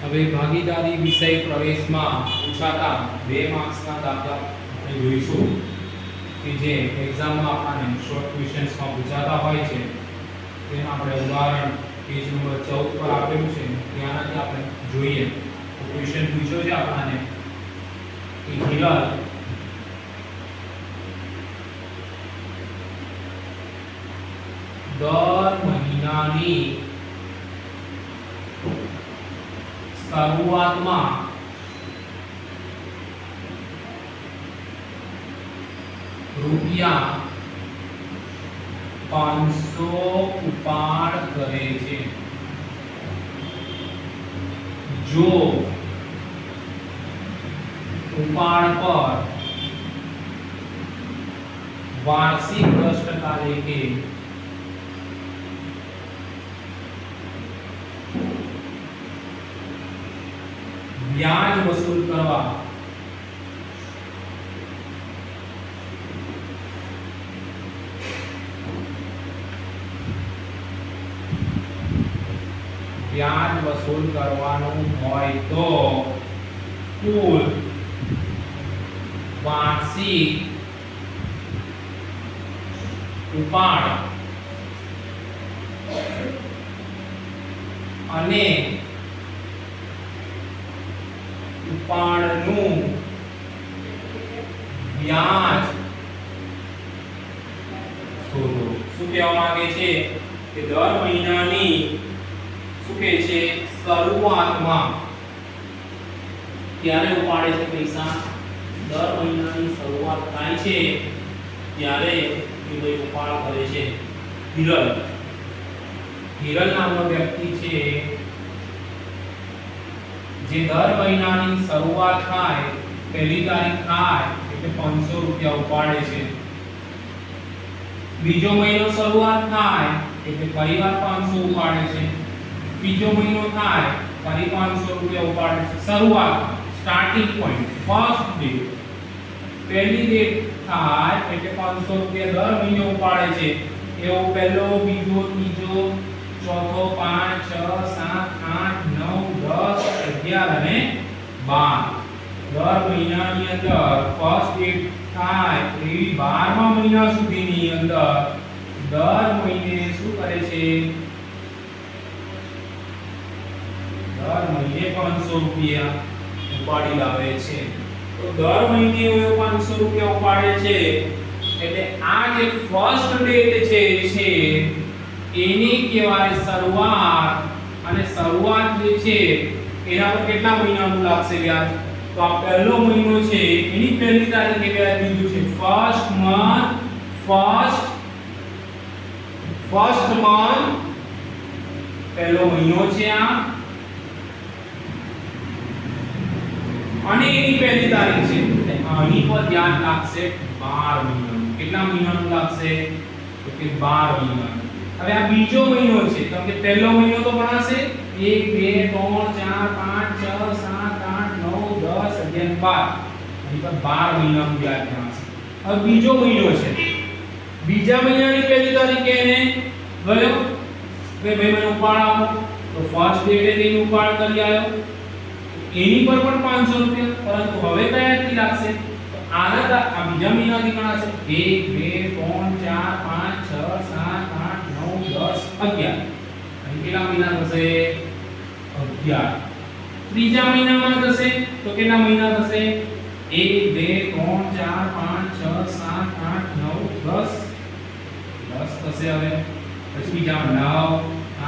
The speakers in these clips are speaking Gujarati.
હવે ભાગીદારી વિષય પ્રવેશમાં પૂછાતા 2 માર્ક્સના દાખલા આપણે જોઈશું કે જે એક્ઝામમાં આપણને શોર્ટ ક્વેશ્ચન્સમાં પૂછાતા હોય છે. તેના આપણે ઉદાહરણ પેજ નંબર 14 પર આપેલું છે ત્યાંથી આપણે જોઈએ. તો ક્વેશ્ચન પૂછ્યો છે આપણને કે હિરલ દર મહિનાની શરૂઆતમાં રૂપિયા 500 ઉપાડ કરે છે. જો ઉપાડ પર વાર્ષિક 10% લેખે વ્યાજ વસૂલ કરવા વ્યાજ વસૂલ કરવાનું હોય તો કુલ વાર્ષિક ઉપાડ અને ઉપાડનું વ્યાજ શોધો. શું કહેવા માંગે છે કે દર મહિનાની શું કહે છે શરૂઆતમાં ક્યારે ઉપાડે છે પૈસા? દર મહિનાની શરૂઆત થાય છે ત્યારે એ ભાઈ ઉપાડ કરે છે. હિરલ નામનો વ્યક્તિ છે જે દર મહિનાની શરૂઆત થાય પહેલી તારીખ થાય એટલે 500 રૂપિયા ઉપાડે છે. બીજો મહિનો શરૂઆત થાય એટલે ફરીવાર 500 ઉપાડે છે. બીજો મહિનો થાય ફરી 500 રૂપિયા ઉપાડે છે. શરૂઆત સ્ટાર્ટિંગ પોઈન્ટ ફર્સ્ટ ડે પહેલી ડેટ થાય એટલે 500 રૂપિયા દર મહિને ઉપાડે છે. એવો પહેલો બીજો ત્રીજો ચોથો 5 6 7 8 9 10 11 અને 12 દર મહિનાની અંદર ફર્સ્ટ ડેટ થાય એવી 12મા મહિના સુધીની અંદર દર મહિને શું કરે છે? દર મહિને 500 રૂપિયા ઉપાડી લાવે છે. તો દર મહિને 500 રૂપિયા ઉપાડે છે એટલે આ જે ફર્સ્ટ ડેટ છે એની કહેવાય શરૂઆત. અને શરૂઆત જે છે એના પર કેટલા મહિનાનું લાગશે વ્યાજ? તો આ પહેલો મહિનો છે એની પહેલી તારીખે વ્યાજ દીધું છે. ફર્સ્ટ મંથ પહેલો મહિનો છે આ અને એની પહેલી તારીખ છે એટલે આની પર વ્યાજ લાગશે 12 મહિનાનું. કેટલા મહિનાનું લાગશે? તો કે 12 મહિનાનું. હવે આ બીજો મહિનો છે તો કે પહેલો મહિનો તો ગણાશે 1 2 3 4 5 6 7 8 9 10 11 12 અહીં પર 12 મહિનાનું વ્યાજ ગણાશે. હવે બીજો મહિનો છે બીજા મહિનાની પહેલી તારીખે એને ગયો કે ભાઈ મને ઉપાડ આપો તો ફર્સ્ટ ડેટે જઈને ઉપાડ કરી આવ્યો એની પર પણ 500 રૂપિયા. પરંતુ હવે કયાથી લાગશે? તો આના આ બીજા મહિનાથી ગણાશે 1 2 3 4 5 6 7 8 9 10 11 અહીં કેટલા મહિના થશે? 11. ત્રીજા મહિનામાં થશે તો કેટલા મહિના થશે? 1 2 3 4 5 6 7 8 9 10 થશે. હવે પછી બીજા 9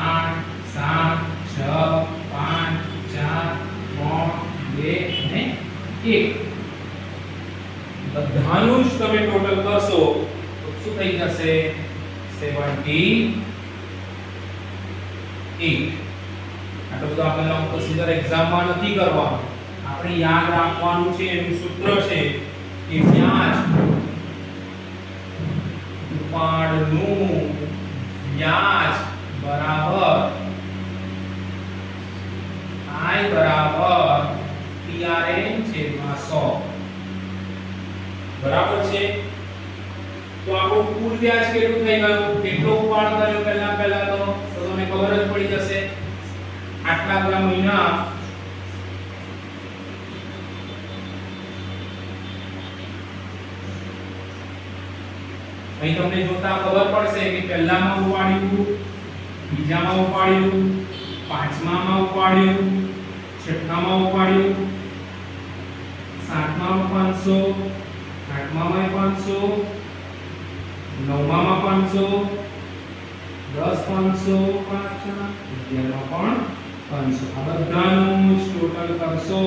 8 7 6 5 4 3 2 અને 1 બધાનું જ તમે ટોટલ કરશો તો શું થઈ જશે? 78. આટલો બધો આપણે અંક સીધા એક્ઝામમાં નથી કરવાનો. આપણે યાદ રાખવાનું છે એનું સૂત્ર છે કે વ્યાજ ઉપાડનું વ્યાજ બરાબર I બરાબર PRN છેદમાં 100. બરાબર છે? તો આપણું કુલ વ્યાજ કેટલું થઈ ગયું? કેટલો ઉપાડ કર્યો પહેલા તો તમને ખબર જ પડી જશે. આટલા બધા મહિના અહીં તમને જોતા ખબર પડશે કે પહેલામાં ઉપાડ્યું, બીજામાં ઉપાડ્યું, પાંચમામાં ઉપાડ્યું, છઠ્ઠામાં ઉપાડ્યું, સાતમામાં 500, આઠમામાં 500, નવમામાં 500, 10 500, 11માં પણ 500. આ બધાનું ટોટલ કરશો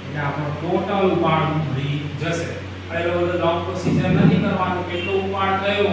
એટલે આપણો ટોટલ ઉપાડ મળી જશે. હવે બધો લોંગ પ્રોસીજર નથી કરવાનું, કેટલો ઉપાડ થયો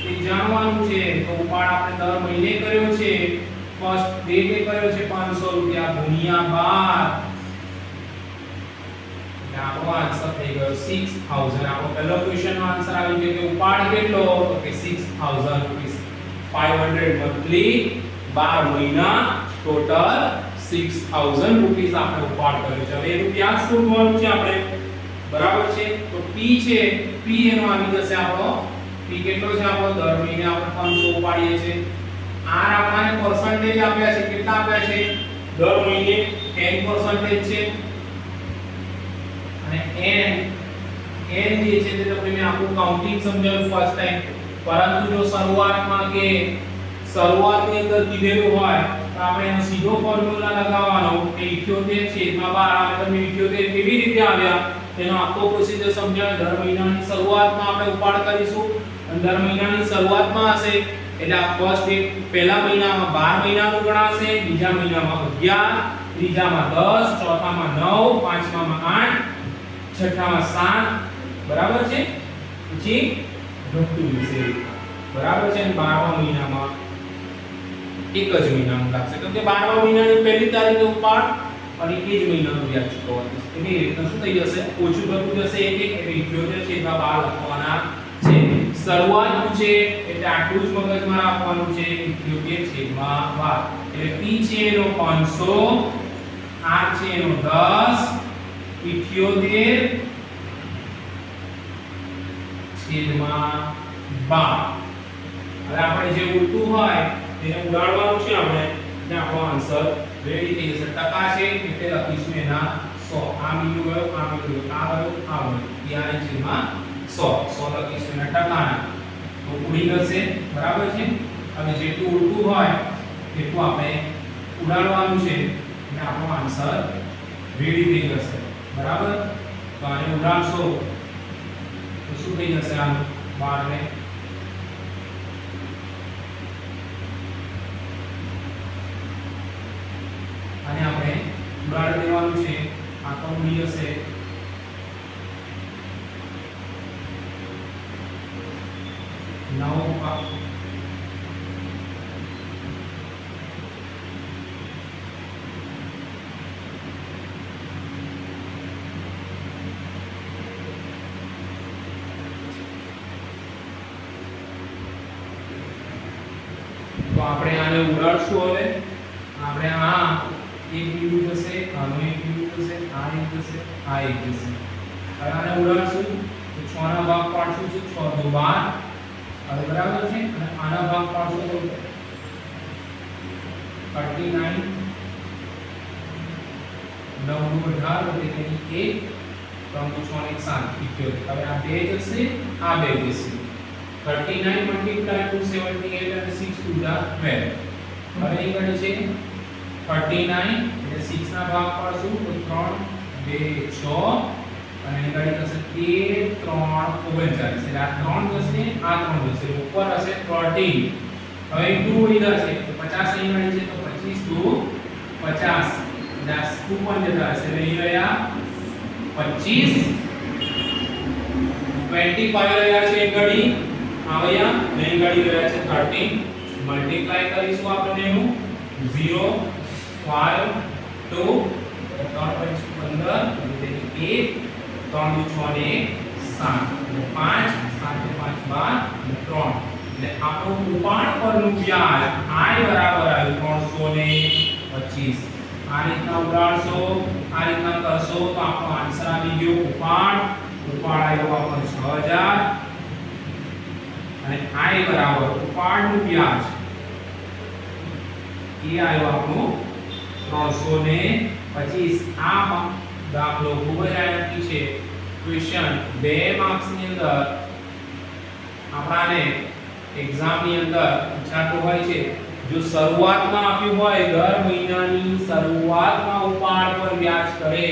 એ જાણવાનું છે. તો ઉપાડ આપણે દર મહિને કર્યો છે, ફર્સ્ટ ડેટે કર્યો છે 500 રૂપિયા ગુણ્યા 12, આપણો આન્સર થઈ ગયો 6000. આપણો પહેલો ક્વેશ્ચનનો આન્સર આવી ગયો કે ઉપાડ કેટલો, તો કે 6000 રૂપીસ. 500 મંથલી 12 મહિના ટોટલ 6000 રૂપીસ આપણે ઉપાડ કર્યો છે. હવે એનું વ્યાજ શોધવાનું છે આપણે, બરાબર છે. તો P છે, P એનો આવી જશે આપણો P કેટલો છે આપણો, દર મહિને આપણે 500 ઉપાડીએ છે. R આપણને પર્સન્ટેજ આપ્યા છે, કેટલા આપ્યા છે, દર મહિને 10% છે. અને n જે છે તે તમને મેં આખું કાઉન્ટિંગ સમજાવ્યું ફર્સ્ટ ટાઈમ. પરંતુ જો શરૂઆતમાં કે શરૂઆતની અંદર કીધેલું હોય તો આપણે એનો સીધો ફોર્મ્યુલા લગાવવાનો કે 78/12. આપણે તમને 78 કેવી રીતે આવ્યા તેનો આખો પ્રોસીજર સમજાવ્યો. દર મહિનાની શરૂઆતમાં આપણે ઉપાડ કરીશું અને દર મહિનાની શરૂઆતમાં હશે એટલે આ ફર્સ્ટ ડે પહેલા મહિનામાં 12 મહિનાનું ગણાશે, બીજા મહિનામાં 11, ત્રીજામાં 10, ચોથામાં 9, પાંચમામાં 8, છઠ્ઠામાં 7, બરાબર છે. પછી ઘટતું જશે, બરાબર છે. અને 12મા મહિનામાં એક જ મહિનાનું લાગશે, કેમ કે 12મા મહિનાની પહેલી તારીખે ઉપાડ અને એ જ મહિનાનું વ્યાજ ચૂકવવાનું છે. એની રીતના શું થઈ જશે, ઓછું થતું જશે. એક એટલે 78/12 લખવાના છે. શરૂઆત છે એટલે આટલું જ મગજમાં રાખવાનું છે, 78/12. એટલે P છે એનો 500, R છે એનો 10, 78/12. હવે આપણે જે ઉલટું હોય તેને ઉડાડવાનું છે આપણે, એટલે આપણો આન્સર રેડી થઈ જશે. ટકા છે એટલે લખીશું એના 100. આ મિલિયન ગયો, આ મિલિયન ગયો, આ ગયો, આ ગયો. PRમાં 100 લખીશું એના ટકાના, તો ઉડી જશે, બરાબર છે. અને જેટલું ઉલટું હોય એટલું આપણે ઉડાડવાનું છે એટલે આપણો આન્સર રેડી થઈ જશે, બરાબર. તો આને ઉડાડશો તો શું થઈ જશે, આનું 12 ને અને આપણે ઉડાડી દેવાનું છે. આ તો ઉડી જશે 9 તો આપણે આને ઉડાડશું. હવે આપણે આ એક બિંદુ જશે, આનો એક બિંદુ જશે, આ એક જશે, આ એક જશે. હવે આને ઉડાડશું તો 6 ના ભાગ પાડશું, 6 × 2 = 12. હવે બરાબર છે. અને આના ભાગ પાડશું તો 39, 9 × 18 એટલે કે 1, 3 × 6 = 7, 78. હવે આ બે જશે, આ બે જશે. 39 × 2 78 and 6 × 2 = 12. હવે અહીં ગણી છે 39 એટલે 6 ના ભાગ પાડશું તો 3, 2, 6 અને અહીં ગણી થશે 13, 3, 39. એટલે આ 3 જશે, આ 3 જશે, ઉપર હશે 13. હવે 2 ઉડી જશે તો 50 અહીં ગણી છે તો 25 × 2 = 50. એટલે આ 2 પણ જતા હશે એટલે અહીં રહ્યા 25, 25 રહ્યા છે ગણી આવ્યા, નહીં ગણી રહ્યા છે 13. મલ્ટીપ્લાય કરીશું આપણે એનું 0, 5, 2, 3 × 15 એટલે 1, 3 × 6 = 7, 5, 7 × 5 = 12 એટલે આપણું ઉપાડ પરનું વ્યાજ I બરાબર આવ્યું 325. આ રીતના ઉડાડશો, આ રીતના કરશો તો આપણો આન્સર આવી ગયો ઉપાડ આવ્યો આપણો 6000 અને I બરાબર ઉપાડનું વ્યાજ એ આવ્યો આપણો 325. આ દાખલો ખૂબ જ આયર્કી છે. ક્વેશ્ચન 2 માર્ક્સ ની અંદર આપણાને એક્ઝામની અંદર પૂછાતું હોય છે, જો શરૂઆતમાં આપ્યું હોય દર મહિનાની શરૂઆતમાં ઉપાડ પર વ્યાજ કરે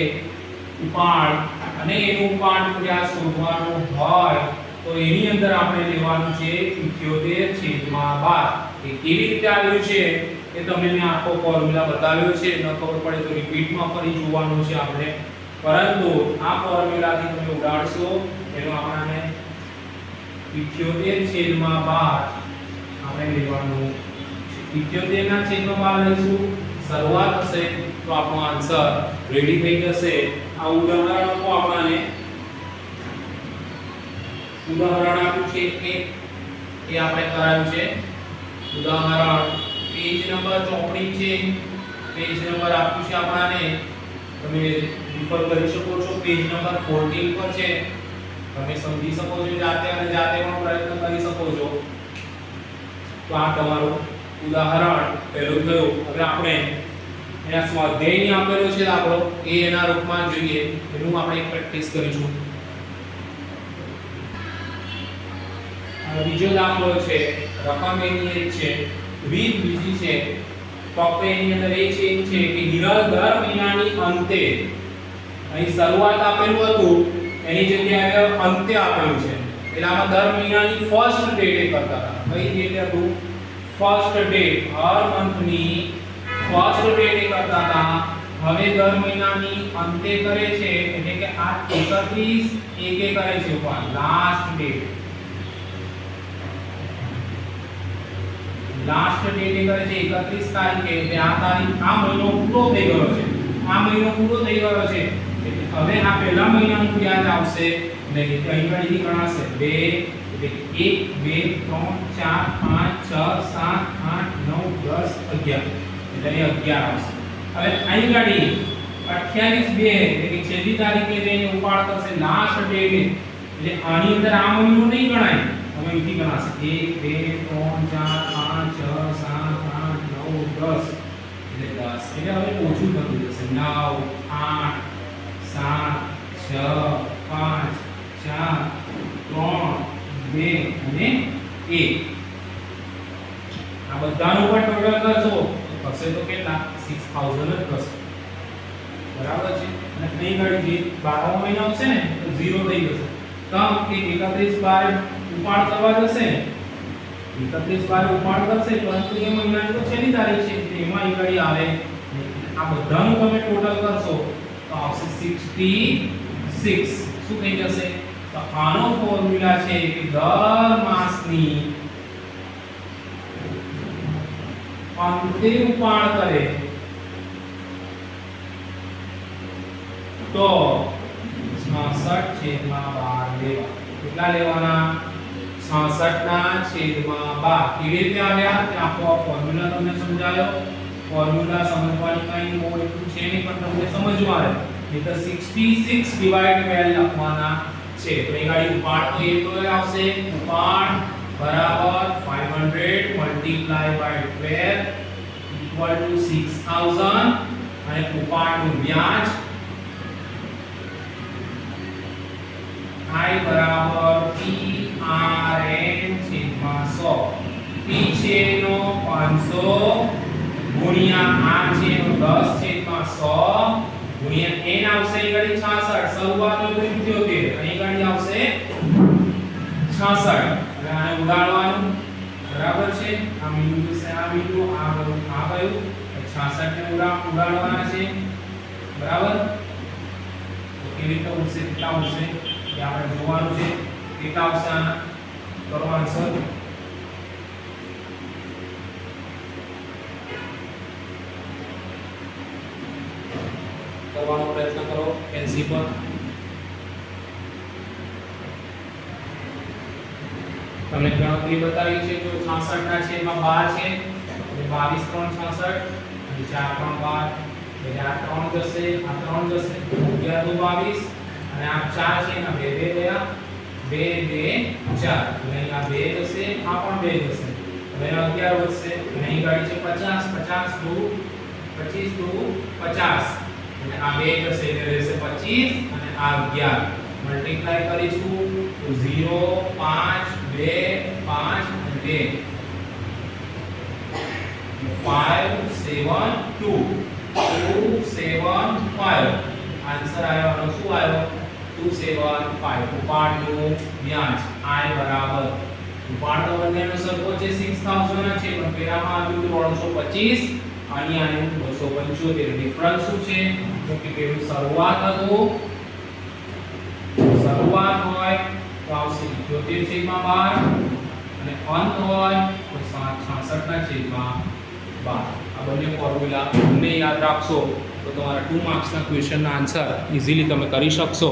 ઉપાડ અને એનું ઉપાડ વ્યાજ શોધવાનું હોય તો એની અંદર આપણે લેવાનું છે 78/12. એ કેવી રીતે આવ્યું છે એ તમને મેં આખો ફોર્મ્યુલા બતાવ્યો છે, ન ખબર પડે તો રિપીટમાં ફરી જોવાનું છે આપણે, પરંતુ આ ફોર્મ્યુલાથી તમે ઉડાડશો એનો આપણને 78/12 આપણે લેવાનું છે. 78/12 લઈશું, શરૂઆત હશે તો આપણો આન્સર રેડી થઈ જશે. આ ઉદાહરણ આપો આપણને, ઉદાહરણ આપ્યું છે એ આપણે કરાયું છે. ઉદાહરણ પેજ નંબર ચોપડી છે, પેજ નંબર આપ્યું છે આપણને, તમે રિફર કરી શકો છો, પેજ નંબર 14 પર છે, તમે સમજી શકો છો જાતે અને જાતે પણ પ્રયત્ન કરી શકો છો. તો આ તમારું ઉદાહરણ પહેલું થયું. હવે આપણે એના સ્વાધ્યાયની આપેલો છે દાખલો એ એના રૂપમાં જોઈએ, એનું આપણે પ્રેક્ટિસ કરીશું. બીજો દાખલો છે, રકમ એની એક છે, રીત બીજી છે, ફક્ત એની અંદર એ ચેન્જ છે કે હિરલ દર મહિનાની અંતે, અહીં શરૂઆત આપેલું હતું એની જગ્યાએ અંતે આપેલું છે. પેલામાં દર મહિનાની ફર્સ્ટ ડેટે કરતા હતા, કઈ ડેટે હતું? ફર્સ્ટ ડેટ, હર મંથની ફર્સ્ટ ડેટે કરતા હતા. હવે દર મહિનાની અંતે કરે છે, એટલે કે આ 31/1 કરે છે ઉપર લાસ્ટ ડેટ, લાસ્ટ ડેટ કરે છે 31 તારીખે. એટલે આ તારીખ, આ મહિનો પૂરો થઈ ગયો છે, આ મહિનો પૂરો થઈ ગયો છે. એટલે હવે આ પહેલા મહિનાનું વ્યાજ આવશે નહીં, એટલે અહીં ગણીથી ગણાશે 2 એટલે 1 2 3 4 5 6 7 8 9 10 11, એટલે અહીં 11 આવશે. હવે અહીં ગાડી 28/2 એટલે કે છેલ્લી તારીખે જેને ઉપાડ કરશે લાસ્ટ ડેટ, એટલે આની અંદર આ મહિનો નહીં ગણાય, હવે અહીંથી ગણાશે 1 2 3 4 5 6 7 8 9 10, એટલે 10. એટલે હવે ઓછું થતું જશે 9 8 7 6 5 4 3 2 અને 1. આ બધાનું પણ ટોટલ કરશો તો થશે તો કેટલા? 6000 જ થશે, બરાબર છે. અને અહીં ગાડી જે 12મો મહિનો આવશે ને તો 0 થઈ જશે. કામ કે 31/12 ઉપાડ કરવા જશે ને, 31/12 ઉપાડ કરશે, પરંતુ એ મહિનાની તો છેલ્લી તારીખ છે, એટલે એમાં અહીં ગાડી આવે. આ બધાનું તમે ટોટલ કરશો તો આવશે 66. શું થઈ જશે? તો આનો ફોર્મ્યુલા છે કે દર માસની અંતે ઉપાડ કરે તો 66/12 લેવા. કેટલા લેવાના? 66/12. કેવી રીતે આવ્યા તે આખો ફોર્મ્યુલા તમને સમજાયો. ફોર્મ્યુલા સમજવાની કઈ બહુ એટલું છે નહીં, પણ તમને સમજવા રહે. એટલે 66/12 લખવાના છે. તો એ ગાડી ઉપાડ તો એ તો આવશે, ઉપાડ બરાબર 500 મલ્ટીપ્લાય બાય 12 ઇક્વલ ટુ 6000, અને ઉપાડનું વ્યાજ I બરાબર PRN છેદમાં 100. P છે એનો 500 ગુણ્યા R છે એનો 10 છેદમાં 100 ગુણ્યા N આવશે એ ગાડી 66. શરૂઆતનો તો 78, અહીં ગાડી આવશે 66. હવે આને ઉડાડવાનું, બરાબર છે. આ બિંદુ છે, આ બિંદુ, આ ગયું, 66 ને ઉડાડવાના છે, બરાબર. તો કેવી રીતે ઉડશે, કેટલા ઉડશે એ આપણે જોવાનું છે. કેટલા આવશે આના? કરો આન્સર. કરવાનો પ્રયત્ન કરો પેન્સિલ પર. તમને ગણતરી બતાવી છે તો 66/12 છે, એટલે 22 3 66 અને 4 3 12, એટલે આ 3 જશે, આ 3 જશે, 11 2 22, અને આ 4 છે એના 2 2 ગયા, 2 2 4, એટલે અહીં આ 2 જશે, આ પણ 2 જશે, હવે 11 વધશે, અને અહીં ગાડી છે 50 25 2 50, અને આ 2 જશે એટલે રહેશે 25, અને આ 11 મલ્ટીપ્લાય કરીશું તો 0 5 2 5 2 5 7 2 2 7 5 આન્સર આવ્યો આનો શું આવ્યો 275 ઉપાડનું વ્યાજ I બરાબર ઉપાડનો બંનેનો સરખો છે 6000 છે પણ પેલામાં આવ્યું 325 અને આનું 275 ડિફરન્સ શું છે તો કે પેલું શરૂઆત હતું શરૂઆત હોય તો આવશે 78/12 અને અંત હોય તો 66/12 આ બંને ફોર્મ્યુલા તમને યાદ રાખશો તો તમારા 2 માર્ક્સના ક્વેશ્ચનના આન્સર ઈઝીલી તમે કરી શકશો